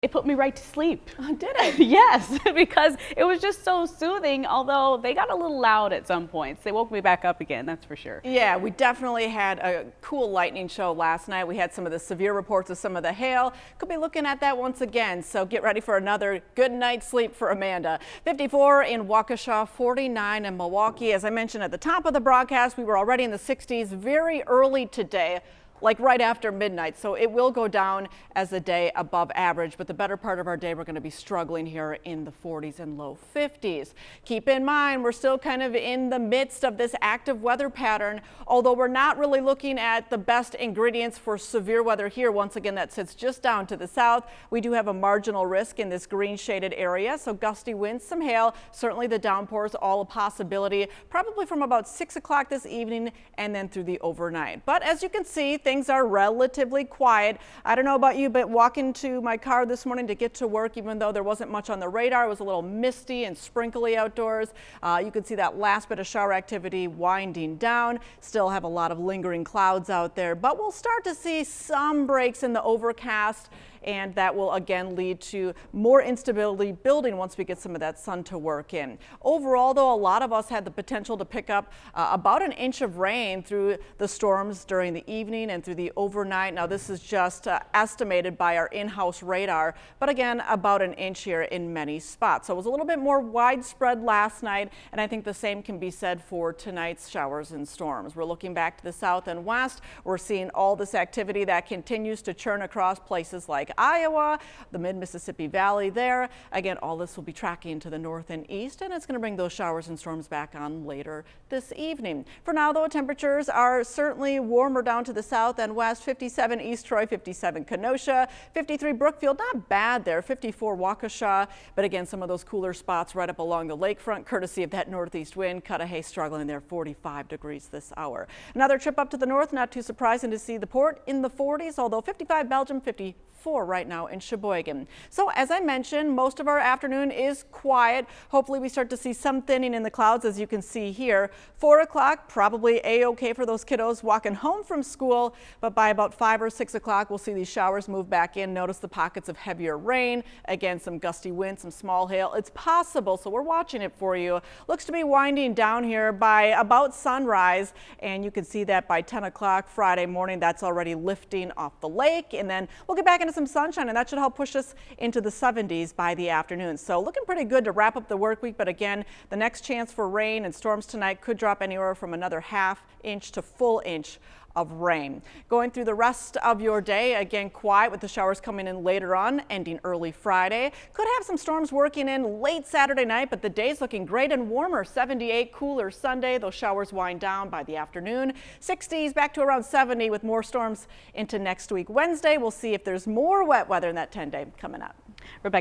It put me right to sleep. Oh, did it? Yes, because it was just so soothing, although they got a little loud at some points. They woke me back up again, that's for sure. Yeah, we definitely had a cool lightning show last night. We had some of the severe reports of some of the hail. Could be looking at that once again, so get ready for another good night's sleep for Amanda. 54 in Waukesha, 49 in Milwaukee. As I mentioned at the top of the broadcast, we were already in the 60s very early today, like right after midnight, so it will go down as a day above average, but the better part of our day we're going to be struggling here in the 40s and low 50s. Keep in mind we're still kind of in the midst of this active weather pattern, although we're not really looking at the best ingredients for severe weather here. Once again, that sits just down to the south. We do have a marginal risk in this green shaded area, so gusty winds, some hail, certainly the downpours, all a possibility, probably from about 6 o'clock this evening and then through the overnight. But as you can see, things are relatively quiet. I don't know about you, but walking to my car this morning to get to work, even though there wasn't much on the radar, it was a little misty and sprinkly outdoors. You can see that last bit of shower activity winding down. Still have a lot of lingering clouds out there, but we'll start to see some breaks in the overcast, and that will again lead to more instability building once we get some of that sun to work in. Overall, though, a lot of us had the potential to pick up about an inch of rain through the storms during the evening and through the overnight. Now, this is just estimated by our in-house radar, but again, about an inch here in many spots. So it was a little bit more widespread last night, and I think the same can be said for tonight's showers and storms. We're looking back to the south and west. We're seeing all this activity that continues to churn across places like Iowa, the mid-Mississippi Valley there. Again, all this will be tracking to the north and east, and it's going to bring those showers and storms back on later this evening. For now, though, temperatures are certainly warmer down to the south and west. 57 East Troy, 57 Kenosha, 53 Brookfield, not bad there, 54 Waukesha, but again, some of those cooler spots right up along the lakefront, courtesy of that northeast wind. Cudahy struggling there, 45 degrees this hour. Another trip up to the north, not too surprising to see the port in the 40s, although 55 Belgium, 54 right now in Sheboygan. So as I mentioned, most of our afternoon is quiet. Hopefully we start to see some thinning in the clouds, as you can see here. 4 o'clock, probably a-okay for those kiddos walking home from school, but by about 5 or 6 o'clock, we'll see these showers move back in. Notice the pockets of heavier rain. Again, some gusty winds, some small hail. It's possible, so we're watching it for you. Looks to be winding down here by about sunrise, and you can see that by 10 o'clock Friday morning, that's already lifting off the lake, and then we'll get back into some sunshine, and that should help push us into the 70s by the afternoon. So looking pretty good to wrap up the work week, but again, the next chance for rain and storms tonight could drop anywhere from another half inch to full inch of rain. Going through the rest of your day, again, quiet with the showers coming in later on, ending early Friday. Could have some storms working in late Saturday night, but the day's looking great and warmer. 78, cooler Sunday. Those showers wind down by the afternoon. 60s back to around 70 with more storms into next week. Wednesday, we'll see if there's more wet weather in that 10-day coming up. Rebecca.